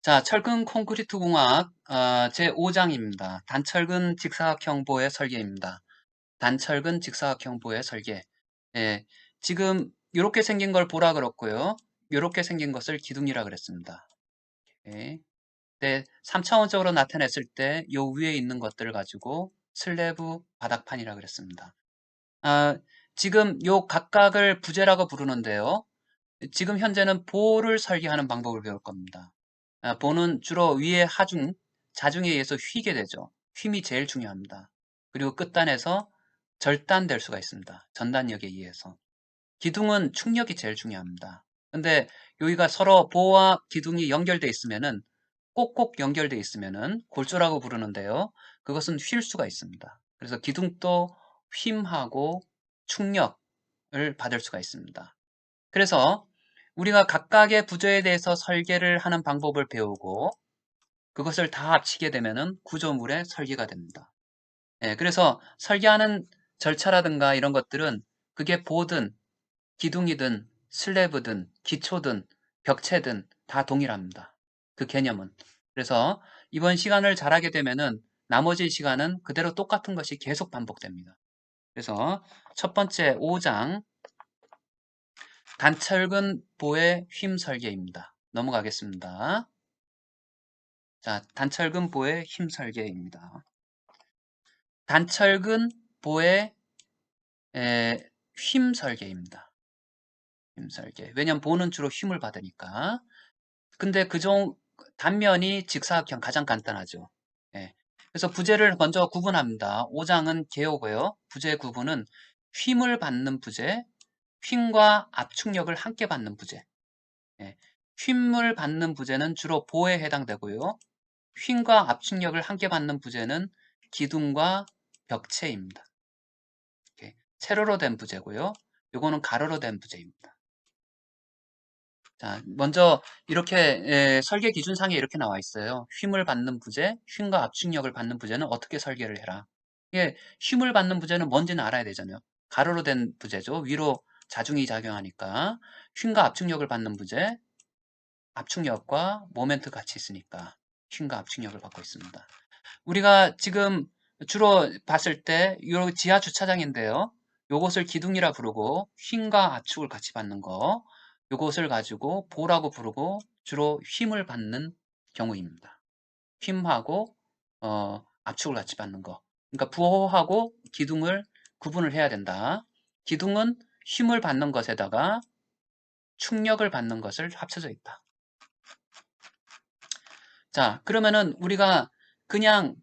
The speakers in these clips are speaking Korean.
자, 철근 콘크리트 공학 제5장입니다. 단철근 직사각형 보의 설계입니다. 단철근 직사각형 보의 설계. 예, 지금 이렇게 생긴 걸 보라 그랬고요. 이렇게 생긴 것을 기둥이라 그랬습니다. 예. 네, 3차원적으로 나타냈을 때 요 위에 있는 것들을 가지고 슬래브 바닥판이라 그랬습니다. 아, 지금 요 각각을 부재라고 부르는데요. 지금 현재는 보를 설계하는 방법을 배울 겁니다. 보는 주로 위에 하중, 자중에 의해서 휘게 되죠. 휨이 제일 중요합니다. 그리고 끝단에서 절단될 수가 있습니다. 전단력에 의해서. 기둥은 충력이 제일 중요합니다. 근데 여기가 서로 보와 기둥이 연결돼 있으면은 꼭꼭 연결돼 있으면은 골조라고 부르는데요. 그것은 휠 수가 있습니다. 그래서 기둥도 휨하고 충력을 받을 수가 있습니다. 그래서 우리가 각각의 부조에 대해서 설계를 하는 방법을 배우고 그것을 다 합치게 되면은 구조물의 설계가 됩니다. 예, 그래서 설계하는 절차라든가 이런 것들은 그게 보든 기둥이든 슬래브든 기초든 벽체든 다 동일합니다. 그 개념은. 그래서 이번 시간을 잘하게 되면은 나머지 시간은 그대로 똑같은 것이 계속 반복됩니다. 그래서 첫 번째 5장 단철근 보의 휨 설계입니다. 넘어가겠습니다. 자, 단철근 보의 휨 설계입니다. 단철근 보의 휨 설계입니다. 휨 설계. 왜냐면 보는 주로 휨을 받으니까. 근데 그중 단면이 직사각형 가장 간단하죠. 예. 그래서 부재를 먼저 구분합니다. 5장은 개요고요. 부재 구분은 휨을 받는 부재, 휨과 압축력을 함께 받는 부재. 예. 휨을 받는 부재는 주로 보에 해당되고요. 휨과 압축력을 함께 받는 부재는 기둥과 벽체입니다. 이렇게 세로로 된 부재고요. 요거는 가로로 된 부재입니다. 자, 먼저 이렇게 설계 기준상에 이렇게 나와 있어요. 휨을 받는 부재, 휨과 압축력을 받는 부재는 어떻게 설계를 해라. 이게 휨을 받는 부재는 뭔지는 알아야 되잖아요. 가로로 된 부재죠. 위로 자중이 작용하니까 휨과 압축력을 받는 부재, 압축력과 모멘트 같이 있으니까 휨과 압축력을 받고 있습니다. 우리가 지금 주로 봤을 때 요 지하 주차장인데요. 요것을 기둥이라 부르고 휨과 압축을 같이 받는 거 요것을 가지고 보라고 부르고 주로 휨을 받는 경우입니다. 휨하고 압축을 같이 받는 거. 그러니까 부호하고 기둥을 구분을 해야 된다. 기둥은 휨을 받는 것에다가 충력을 받는 것을 합쳐져 있다. 자, 그러면은 우리가 그냥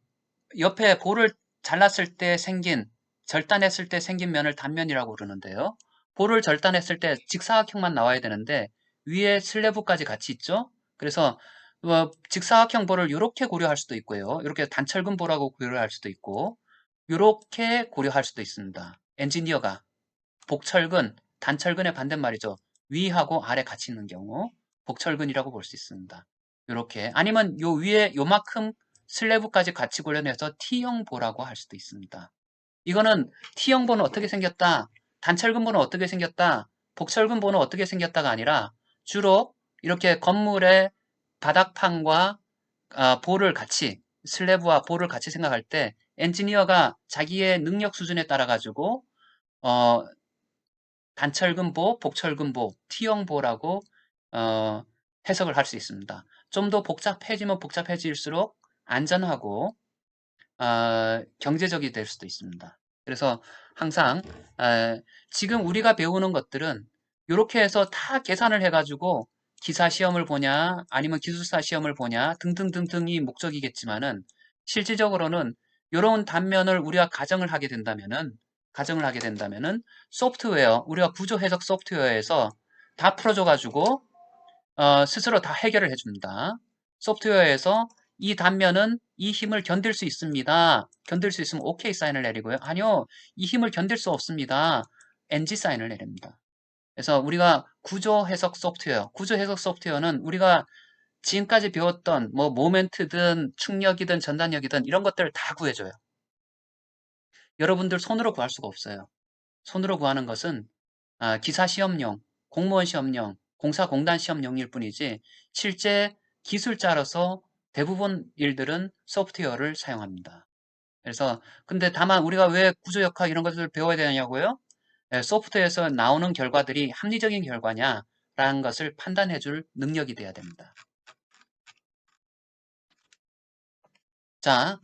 옆에 볼을 잘랐을 때 생긴, 절단했을 때 생긴 면을 단면이라고 그러는데요. 볼을 절단했을 때 직사각형만 나와야 되는데 위에 슬래브까지 같이 있죠. 그래서 직사각형 볼을 이렇게 고려할 수도 있고요. 이렇게 단철근 볼하고 고려할 수도 있고 이렇게 고려할 수도 있습니다. 엔지니어가 복철근, 단철근의 반대말이죠. 위하고 아래 같이 있는 경우 복철근이라고 볼 수 있습니다. 이렇게 아니면 요 위에 요만큼 슬래브까지 같이 고려해서 T형 보라고 할 수도 있습니다. 이거는 T형 보는 어떻게 생겼다, 단철근 보는 어떻게 생겼다, 복철근 보는 어떻게 생겼다가 아니라 주로 이렇게 건물의 바닥판과 볼을 같이 슬래브와 볼을 같이 생각할 때 엔지니어가 자기의 능력 수준에 따라 가지고 어, 단철근보, 복철근보, T형보라고 해석을 할 수 있습니다. 좀 더 복잡해지면 복잡해질수록 안전하고 경제적이 될 수도 있습니다. 그래서 항상 지금 우리가 배우는 것들은 이렇게 해서 다 계산을 해가지고 기사 시험을 보냐 아니면 기술사 시험을 보냐 등등등등이 목적이겠지만은 실질적으로는 이런 단면을 우리가 가정을 하게 된다면은 소프트웨어 우리가 구조 해석 소프트웨어에서 다 풀어줘가지고 스스로 다 해결을 해줍니다. 소프트웨어에서 이 단면은 이 힘을 견딜 수 있습니다. 견딜 수 있으면 OK 사인을 내리고요. 아니요, 이 힘을 견딜 수 없습니다. NG 사인을 내립니다. 그래서 우리가 구조 해석 소프트웨어, 구조 해석 소프트웨어는 우리가 지금까지 배웠던 뭐 모멘트든 충력이든 전단력이든 이런 것들을 다 구해줘요. 여러분들 손으로 구할 수가 없어요. 손으로 구하는 것은 기사 시험용, 공무원 시험용, 공사 공단 시험용일 뿐이지 실제 기술자로서 대부분 일들은 소프트웨어를 사용합니다. 그래서 근데 다만 우리가 왜 구조역학 이런 것을 배워야 되냐고요? 소프트웨어에서 나오는 결과들이 합리적인 결과냐라는 것을 판단해 줄 능력이 돼야 됩니다. 자,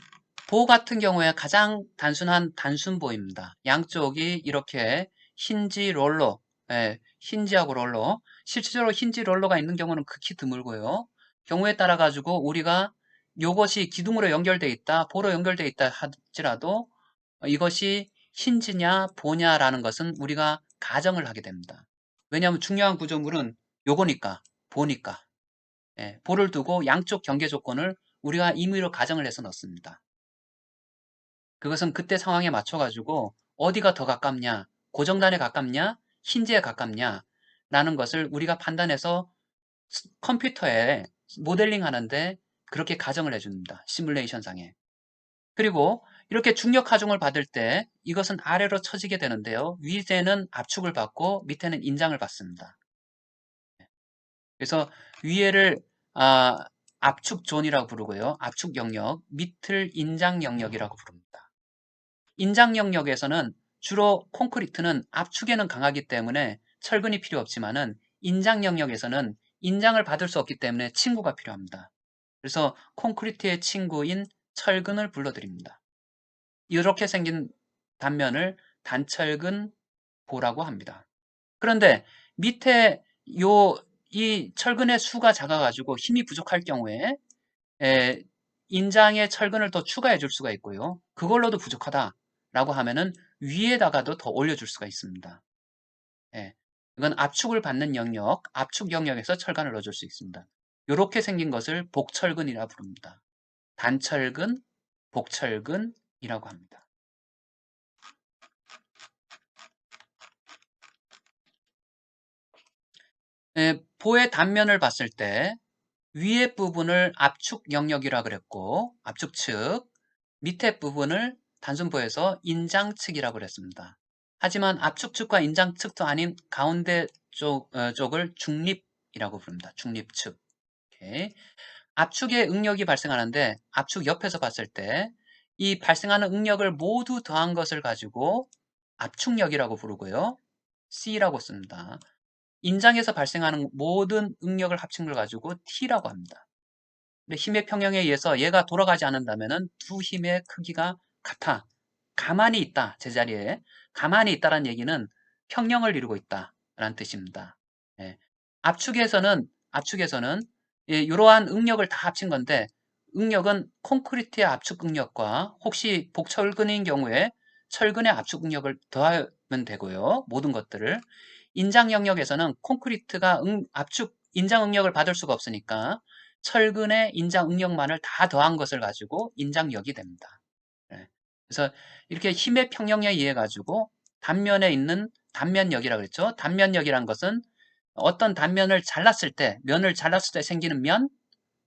보 같은 경우에 가장 단순한 단순보입니다. 양쪽이 이렇게 힌지 롤러, 힌지하고 롤러. 실질적으로 힌지 롤러가 있는 경우는 극히 드물고요. 경우에 따라 가지고 우리가 이것이 기둥으로 연결돼 있다, 보로 연결돼 있다 할지라도 이것이 힌지냐 보냐라는 것은 우리가 가정을 하게 됩니다. 왜냐하면 중요한 구조물은 요거니까, 보니까. 보를 두고 양쪽 경계 조건을 우리가 임의로 가정을 해서 넣습니다. 그것은 그때 상황에 맞춰가지고 어디가 더 가깝냐, 고정단에 가깝냐, 힌지에 가깝냐 라는 것을 우리가 판단해서 컴퓨터에 모델링 하는데 그렇게 가정을 해줍니다. 시뮬레이션 상에. 그리고 이렇게 중력 하중을 받을 때 이것은 아래로 처지게 되는데요. 위에는 압축을 받고 밑에는 인장을 받습니다. 그래서 위에를 압축 존이라고 부르고요. 압축 영역, 밑을 인장 영역이라고 부릅니다. 인장 영역에서는 주로 콘크리트는 압축에는 강하기 때문에 철근이 필요 없지만은 인장 영역에서는 인장을 받을 수 없기 때문에 친구가 필요합니다. 그래서 콘크리트의 친구인 철근을 불러드립니다. 이렇게 생긴 단면을 단철근 보라고 합니다. 그런데 밑에 이 철근의 수가 작아가지고 힘이 부족할 경우에 인장에 철근을 더 추가해 줄 수가 있고요. 그걸로도 부족하다라고 하면은 위에다가도 더 올려줄 수가 있습니다. 예, 이건 압축을 받는 영역, 압축 영역에서 철근을 넣어줄 수 있습니다. 이렇게 생긴 것을 복철근이라 부릅니다. 단철근, 복철근이라고 합니다. 보의 단면을 봤을 때 위에 부분을 압축 영역이라 그랬고 압축 측, 밑에 부분을 단순보에서 인장 측이라고 그랬습니다. 하지만 압축 측과 인장 측도 아닌 가운데 쪽을 중립이라고 부릅니다. 중립 측. 오케이. 압축의 응력이 발생하는데 압축 옆에서 봤을 때 이 발생하는 응력을 모두 더한 것을 가지고 압축력이라고 부르고요. C라고 씁니다. 인장에서 발생하는 모든 응력을 합친 걸 가지고 T라고 합니다. 근데 힘의 평형에 의해서 얘가 돌아가지 않는다면은 두 힘의 크기가 같아. 가만히 있다. 제자리에. 가만히 있다는 얘기는 평형을 이루고 있다라는 뜻입니다. 예. 압축에서는 이러한 응력을 다 합친 건데 응력은 콘크리트의 압축 응력과 혹시 복철근인 경우에 철근의 압축 응력을 더하면 되고요. 모든 것들을. 인장 영역에서는 콘크리트가 인장 응력을 받을 수가 없으니까 철근의 인장 응력만을 다 더한 것을 가지고 인장력이 됩니다. 예. 그래서 이렇게 힘의 평형에 의해 가지고 단면에 있는 단면력이라고 그랬죠. 단면력이란 것은 어떤 단면을 잘랐을 때, 면을 잘랐을 때 생기는 면,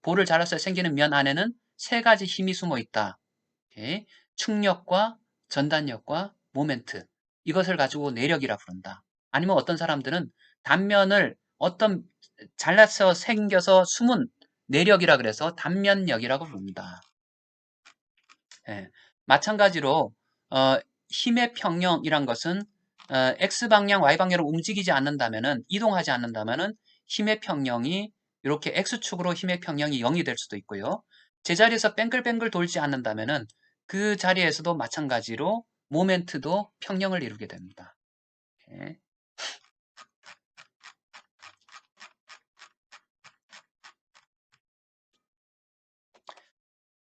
볼을 잘랐을 때 생기는 면 안에는 세 가지 힘이 숨어 있다. 오케이. 충력과 전단력과 모멘트. 이것을 가지고 내력이라 부른다. 아니면 어떤 사람들은 단면을 어떤 잘라서 생겨서 숨은 내력이라 그래서 단면력이라고 부릅니다. 예. 마찬가지로 힘의 평형이란 것은 X방향, Y방향으로 움직이지 않는다면은 이동하지 않는다면은 힘의 평형이 이렇게 X축으로 힘의 평형이 0이 될 수도 있고요. 제자리에서 뱅글뱅글 돌지 않는다면은 그 자리에서도 마찬가지로 모멘트도 평형을 이루게 됩니다. 예.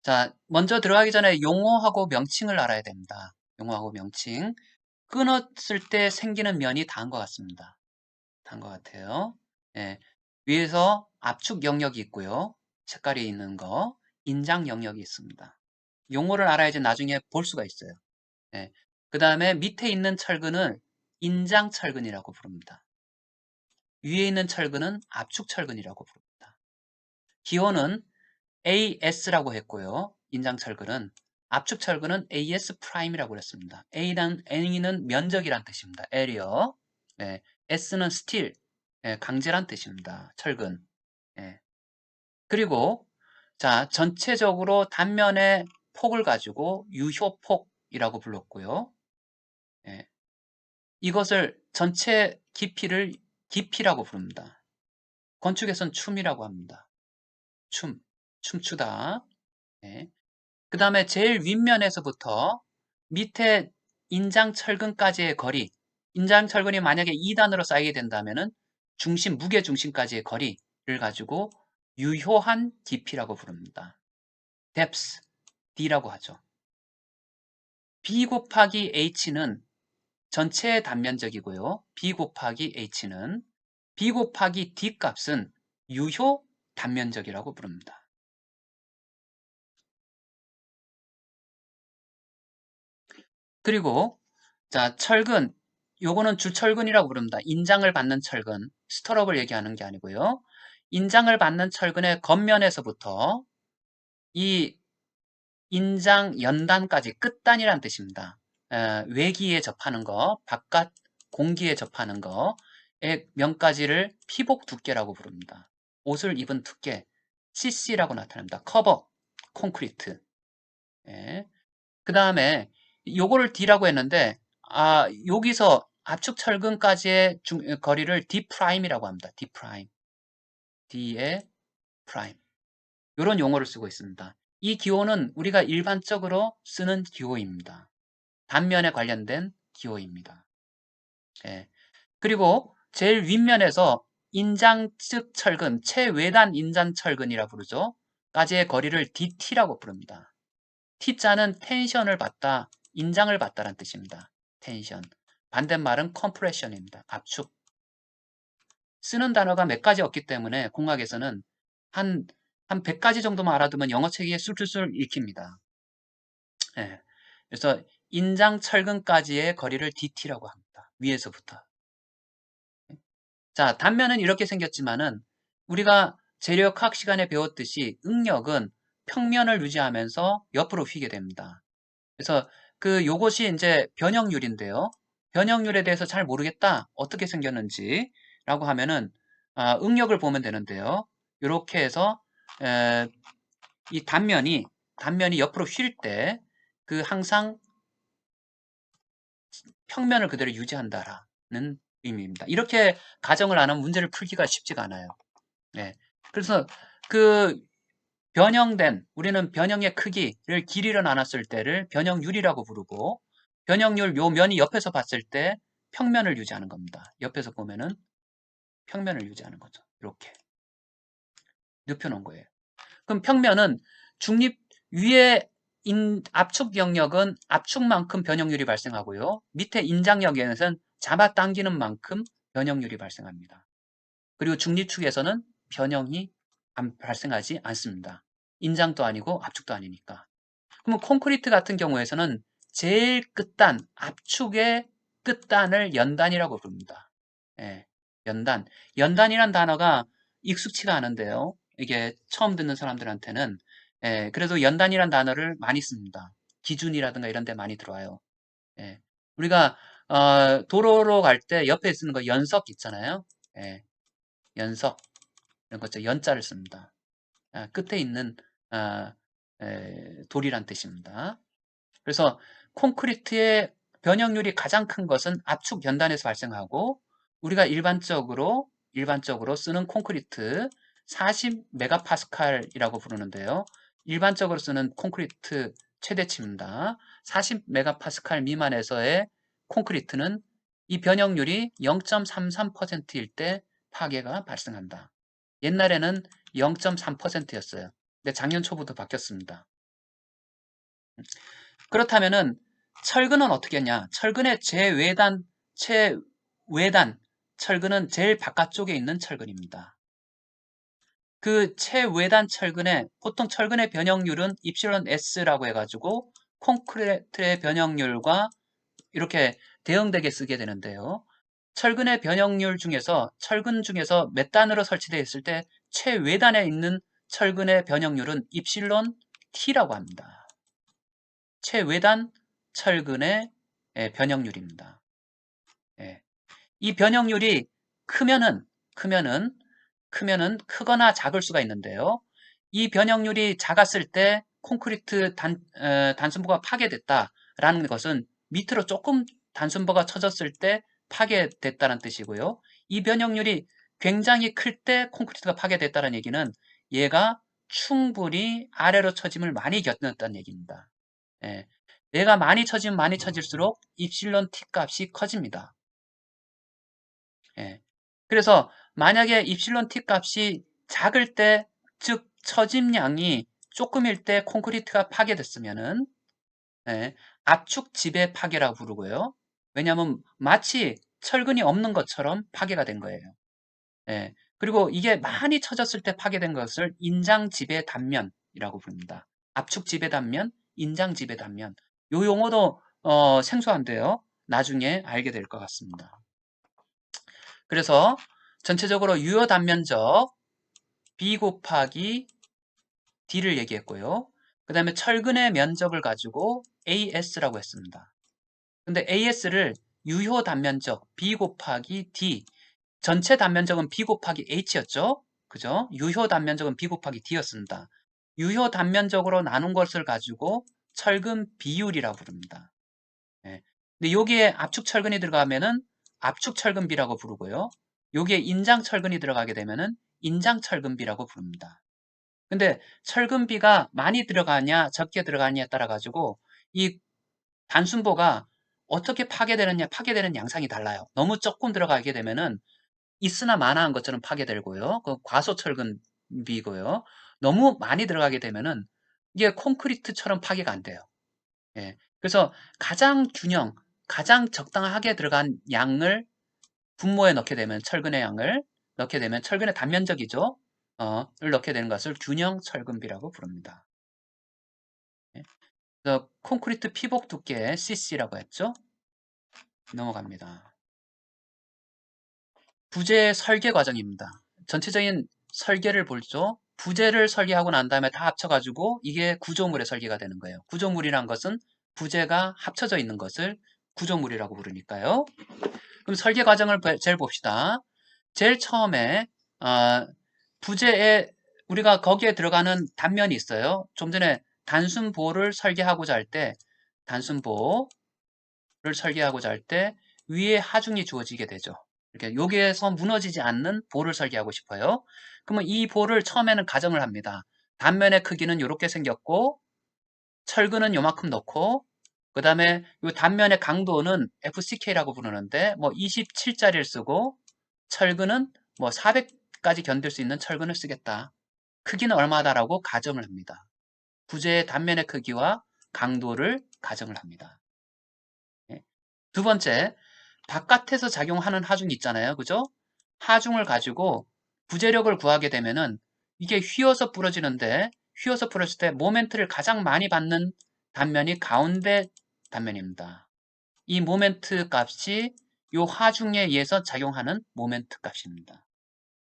자, 먼저 들어가기 전에 용어하고 명칭을 알아야 됩니다. 용어하고 명칭. 끊었을 때 생기는 면이 다인 것 같습니다. 다인 것 같아요. 예. 위에서 압축 영역이 있고요. 색깔이 있는 거, 인장 영역이 있습니다. 용어를 알아야지 나중에 볼 수가 있어요. 예. 그 다음에 밑에 있는 철근을 인장 철근이라고 부릅니다. 위에 있는 철근은 압축 철근이라고 부릅니다. 기호는 AS라고 했고요. 인장 철근은 압축 철근은 AS 프라임이라고 그랬습니다. A는 면적이란 뜻입니다. 에리어. 네. S는 스틸, 강제란 뜻입니다. 철근. 예. 그리고 자, 전체적으로 단면의 폭을 가지고 유효폭이라고 불렀고요. 예, 이것을 전체 깊이를 깊이라고 부릅니다. 건축에선 춤이라고 합니다. 춤추다. 예. 그 다음에 제일 윗면에서부터 밑에 인장철근까지의 거리, 인장철근이 만약에 2단으로 쌓이게 된다면은 무게 중심까지의 거리를 가지고 유효한 깊이라고 부릅니다. depth, D라고 하죠. B 곱하기 H는 전체의 단면적이고요. B 곱하기 H는 B 곱하기 D 값은 유효 단면적이라고 부릅니다. 그리고 자, 철근. 요거는 주철근이라고 부릅니다. 인장을 받는 철근. 스터럽을 얘기하는 게 아니고요. 인장을 받는 철근의 겉면에서부터 이 인장 연단까지 끝단이란 뜻입니다. 외기에 접하는 거, 바깥 공기에 접하는 거의 면까지를 피복 두께라고 부릅니다. 옷을 입은 두께, CC라고 나타납니다. 커버, 콘크리트. 예. 그 다음에 요거를 D라고 했는데 여기서 압축 철근까지의 거리를 D 프라임이라고 합니다. D 프라임. D의 프라임. 이런 용어를 쓰고 있습니다. 이 기호는 우리가 일반적으로 쓰는 기호입니다. 단면에 관련된 기호입니다. 예. 그리고 제일 윗면에서 인장측 철근, 최외단 인장철근이라 부르죠. 까지의 거리를 DT라고 부릅니다. T자는 텐션을 받다, 인장을 받다라는 뜻입니다. 텐션. 반대말은 컴프레션입니다. 압축. 쓰는 단어가 몇 가지 없기 때문에 공학에서는 한 100가지 정도만 알아두면 영어 책에 술술술 읽힙니다. 예. 그래서 인장 철근까지의 거리를 DT라고 합니다. 위에서부터. 자, 단면은 이렇게 생겼지만은 우리가 재력학 시간에 배웠듯이 응력은 평면을 유지하면서 옆으로 휘게 됩니다. 그래서 요것이 이제 변형률인데요. 변형률에 대해서 잘 모르겠다. 어떻게 생겼는지 라고 하면은 응력을 보면 되는데요. 이렇게 해서 이 단면이 옆으로 휠 때 항상 평면을 그대로 유지한다라는 의미입니다. 이렇게 가정을 안 하면 문제를 풀기가 쉽지가 않아요. 네. 그래서 그 우리는 변형의 크기를 길이로 나눴을 때를 변형률이라고 부르고, 변형률 요 면이 옆에서 봤을 때 평면을 유지하는 겁니다. 옆에서 보면은 평면을 유지하는 거죠. 이렇게 눕혀놓은 거예요. 그럼 평면은 중립 위에 압축 영역은 압축만큼 변형률이 발생하고요. 밑에 인장 영역에서는 잡아당기는 만큼 변형률이 발생합니다. 그리고 중립축에서는 변형이 발생하지 않습니다. 인장도 아니고 압축도 아니니까. 그러면 콘크리트 같은 경우에서는 제일 끝단, 압축의 끝단을 연단이라고 부릅니다. 예, 연단. 연단이란 단어가 익숙치가 않은데요. 이게 처음 듣는 사람들한테는 그래도 연단이란 단어를 많이 씁니다. 기준이라든가 이런 데 많이 들어와요. 예. 우리가 도로로 갈 때 옆에 쓰는 거 연석 있잖아요. 예, 연석 이런 거죠. 연자를 씁니다. 끝에 있는 돌이란 뜻입니다. 그래서 콘크리트의 변형률이 가장 큰 것은 압축 연단에서 발생하고, 우리가 일반적으로 쓰는 콘크리트 40메가파스칼이라고 부르는데요. 일반적으로 쓰는 콘크리트 최대치입니다. 40메가파스칼 미만에서의 콘크리트는 이 변형률이 0.33%일 때 파괴가 발생한다. 옛날에는 0.3%였어요. 근데 작년 초부터 바뀌었습니다. 그렇다면은 철근은 어떻게 했냐? 철근의 최외단 철근은 제일 바깥쪽에 있는 철근입니다. 그 최외단 철근의 보통 철근의 변형률은 입실론 S라고 해가지고 콘크리트의 변형률과 이렇게 대응되게 쓰게 되는데요. 철근의 변형률 중에서 철근 중에서 몇 단으로 설치되어 있을 때 최외단에 있는 철근의 변형률은 입실론 T라고 합니다. 최외단 철근의 변형률입니다. 예. 이 변형률이 크면은 크거나 작을 수가 있는데요. 이 변형률이 작았을 때 콘크리트 단순부가 파괴됐다라는 것은 밑으로 조금 단순부가 쳐졌을 때 파괴됐다는 뜻이고요. 이 변형률이 굉장히 클 때 콘크리트가 파괴됐다는 얘기는 얘가 충분히 아래로 처짐을 많이 겪었다는 얘기입니다. 예. 얘가 많이 처지면 많이 처질수록 입실론 T 값이 커집니다. 예. 그래서 만약에 입실론 T 값이 작을 때, 즉 처짐량이 조금일 때 콘크리트가 파괴됐으면은 예, 압축 지배 파괴라고 부르고요. 왜냐하면 마치 철근이 없는 것처럼 파괴가 된 거예요. 예. 그리고 이게 많이 쳐졌을 때 파괴된 것을 인장 지배 단면이라고 부릅니다. 압축 지배 단면, 인장 지배 단면. 요 용어도 생소한데요. 나중에 알게 될 것 같습니다. 그래서 전체적으로 유효 단면적 B 곱하기 D를 얘기했고요. 그 다음에 철근의 면적을 가지고 AS라고 했습니다. 근데 AS를 유효 단면적 B 곱하기 D, 전체 단면적은 B 곱하기 H였죠? 그죠? 유효 단면적은 B 곱하기 D였습니다. 유효 단면적으로 나눈 것을 가지고 철근 비율이라고 부릅니다. 예. 근데 여기에 압축 철근이 들어가면은 압축 철근비라고 부르고요. 여기에 인장 철근이 들어가게 되면은 인장 철근비라고 부릅니다. 근데 철근비가 많이 들어가냐 적게 들어가냐에 따라 가지고 이 단순보가 어떻게 파괴되느냐, 파괴되는 양상이 달라요. 너무 조금 들어가게 되면은 있으나 마나한 것처럼 파괴되고요. 그 과소철근비고요. 너무 많이 들어가게 되면은 이게 콘크리트처럼 파괴가 안 돼요. 예. 그래서 가장 균형, 가장 적당하게 들어간 양을 분모에 넣게 되면 철근의 양을 넣게 되면 철근의 단면적이죠. 를 넣게 되는 것을 균형 철근비라고 부릅니다. 예. 그래서 콘크리트 피복 두께 CC라고 했죠. 넘어갑니다. 부재 설계 과정입니다. 전체적인 설계를 보죠. 부재를 설계하고 난 다음에 다 합쳐가지고 이게 구조물의 설계가 되는 거예요. 구조물이란 것은 부재가 합쳐져 있는 것을 구조물이라고 부르니까요. 그럼 설계 과정을 제일 봅시다. 제일 처음에 부재에 우리가 거기에 들어가는 단면이 있어요. 좀 전에 단순보를 설계하고자 할 때 단순보를 설계하고자 할 때 위에 하중이 주어지게 되죠. 이렇게 여기에서 무너지지 않는 보를 설계하고 싶어요. 그러면 이 보를 처음에는 가정을 합니다. 단면의 크기는 이렇게 생겼고 철근은 요만큼 넣고 그 다음에 이 단면의 강도는 FCK라고 부르는데 뭐 27짜리를 쓰고 철근은 뭐 400까지 견딜 수 있는 철근을 쓰겠다. 크기는 얼마다라고 가정을 합니다. 부재의 단면의 크기와 강도를 가정을 합니다. 예. 두 번째, 바깥에서 작용하는 하중이 있잖아요. 그죠? 하중을 가지고 부재력을 구하게 되면은 이게 휘어서 부러지는데 휘어서 부러질 때 모멘트를 가장 많이 받는 단면이 가운데 단면입니다. 이 모멘트 값이 이 하중에 의해서 작용하는 모멘트 값입니다.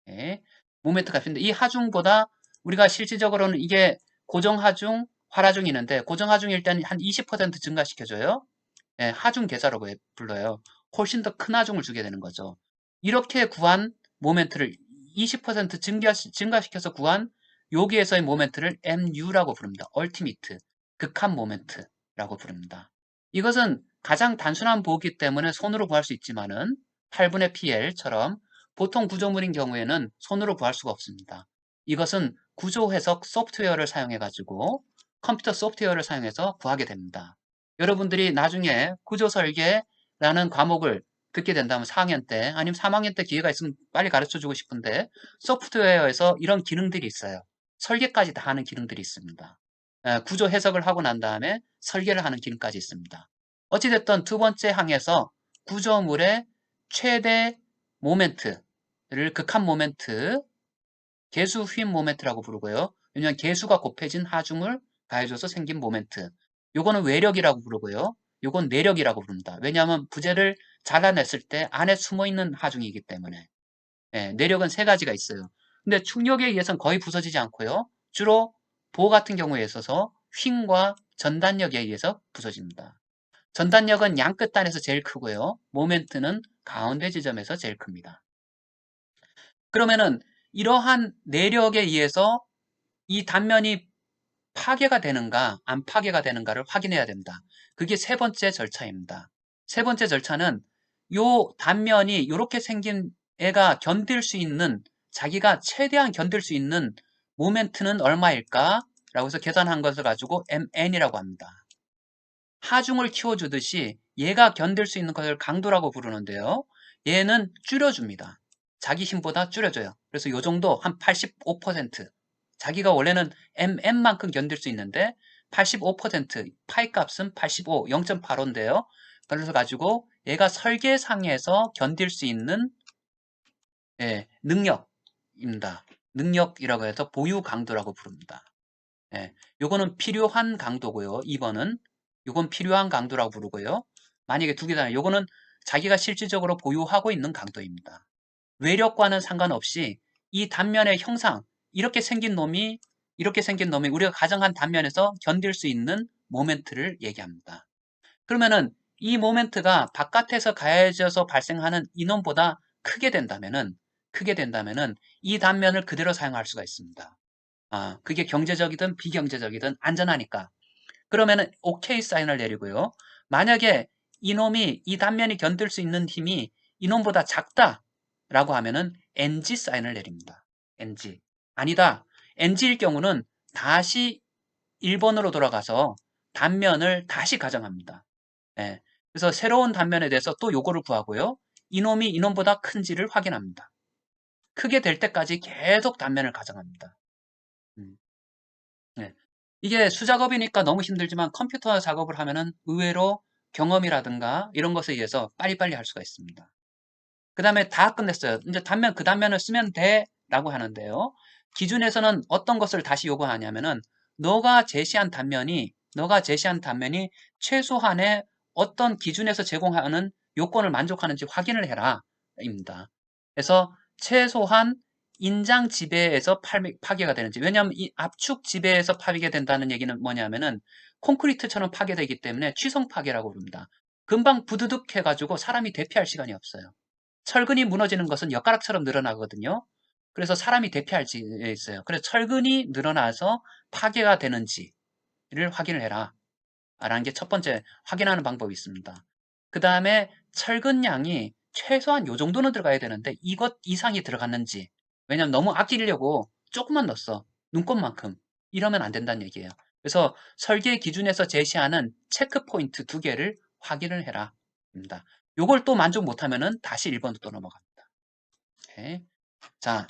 예, 모멘트 값인데 이 하중보다 우리가 실질적으로는 이게 고정 하중, 활하중이 있는데 고정 하중일 때는 한 20% 증가시켜줘요. 예, 하중 계사라고 불러요. 훨씬 더 큰 하중을 주게 되는 거죠. 이렇게 구한 모멘트를 20% 증가시켜서 구한 여기에서의 모멘트를 MU라고 부릅니다. 얼티미트, 극한 모멘트라고 부릅니다. 이것은 가장 단순한 보기 때문에 손으로 구할 수 있지만은 8분의 PL처럼 보통 구조물인 경우에는 손으로 구할 수가 없습니다. 이것은 구조 해석 소프트웨어를 사용해 가지고 컴퓨터 소프트웨어를 사용해서 구하게 됩니다. 여러분들이 나중에 구조 설계라는 과목을 듣게 된다면 4학년 때 아니면 3학년 때 기회가 있으면 빨리 가르쳐 주고 싶은데 소프트웨어에서 이런 기능들이 있어요. 설계까지 다 하는 기능들이 있습니다. 구조 해석을 하고 난 다음에 설계를 하는 기능까지 있습니다. 어찌됐든 두 번째 항에서 구조물의 최대 모멘트를 극한 모멘트, 개수 휘임 모멘트라고 부르고요. 왜냐하면 개수가 곱해진 하중을 가해줘서 생긴 모멘트. 요거는 외력이라고 부르고요. 요건 내력이라고 부릅니다. 왜냐하면 부재를 잘라냈을 때 안에 숨어있는 하중이기 때문에. 예, 내력은 세 가지가 있어요. 근데 충격에 의해서는 거의 부서지지 않고요. 주로 보 같은 경우에 있어서 휭과 전단력에 의해서 부서집니다. 전단력은 양 끝단에서 제일 크고요. 모멘트는 가운데 지점에서 제일 큽니다. 그러면은 이러한 내력에 의해서 이 단면이 파괴가 되는가 안 파괴가 되는가를 확인해야 됩니다. 그게 세 번째 절차입니다. 세 번째 절차는 요 단면이 이렇게 생긴 애가 견딜 수 있는, 자기가 최대한 견딜 수 있는 모멘트는 얼마일까? 라고 해서 계산한 것을 가지고 MN이라고 합니다. 하중을 키워주듯이 얘가 견딜 수 있는 것을 강도라고 부르는데요. 얘는 줄여줍니다. 자기 힘보다 줄여줘요. 그래서 요 정도 한 85%. 자기가 원래는 MN만큼 견딜 수 있는데 85%, 파이 값은 85, 0.85인데요. 그래서 가지고 얘가 설계상에서 견딜 수 있는 능력입니다. 능력이라고 해서 보유 강도라고 부릅니다. 예, 요거는 필요한 강도고요. 2번은 요건 필요한 강도라고 부르고요. 만약에 두 개 다, 요거는 자기가 실질적으로 보유하고 있는 강도입니다. 외력과는 상관없이 이 단면의 형상, 이렇게 생긴 놈이 우리가 가정한 단면에서 견딜 수 있는 모멘트를 얘기합니다. 그러면은 이 모멘트가 바깥에서 가해져서 발생하는 인원보다 크게 된다면은 이 단면을 그대로 사용할 수가 있습니다. 그게 경제적이든 비경제적이든 안전하니까. 그러면은 OK 사인을 내리고요. 만약에 이놈이 이 단면이 견딜 수 있는 힘이 이놈보다 작다라고 하면은 NG 사인을 내립니다. NG. 아니다. NG일 경우는 다시 1번으로 돌아가서 단면을 다시 가정합니다. 예. 그래서 새로운 단면에 대해서 또 요거를 구하고요. 이놈이 이놈보다 큰지를 확인합니다. 크게 될 때까지 계속 단면을 가정합니다. 음. 네. 이게 수작업이니까 너무 힘들지만 컴퓨터 작업을 하면은 의외로 경험이라든가 이런 것에 의해서 빨리빨리 할 수가 있습니다. 그 다음에 다 끝냈어요. 이제 그 단면을 쓰면 돼 라고 하는데요. 기준에서는 어떤 것을 다시 요구하냐면은 너가 제시한 단면이 최소한의 어떤 기준에서 제공하는 요건을 만족하는지 확인을 해라 입니다. 그래서 최소한 인장 지배에서 파괴가 되는지. 왜냐하면 이 압축 지배에서 파괴가 된다는 얘기는 뭐냐면은 콘크리트처럼 파괴되기 때문에 취성 파괴라고 부릅니다. 금방 부드득 해가지고 사람이 대피할 시간이 없어요. 철근이 무너지는 것은 엿가락처럼 늘어나거든요. 그래서 사람이 대피할 수 있어요. 그래서 철근이 늘어나서 파괴가 되는지를 확인을 해라. 라는 게 첫 번째 확인하는 방법이 있습니다. 그 다음에 철근량이 최소한 요 정도는 들어가야 되는데 이것 이상이 들어갔는지. 왜냐면 너무 아끼려고 조금만 넣었어. 눈곱만큼. 이러면 안 된다는 얘기예요. 그래서 설계 기준에서 제시하는 체크 포인트 두 개를 확인을 해라. 입니다. 요걸 또 만족 못하면은 다시 1번으로 또 넘어갑니다. 오케이. 자,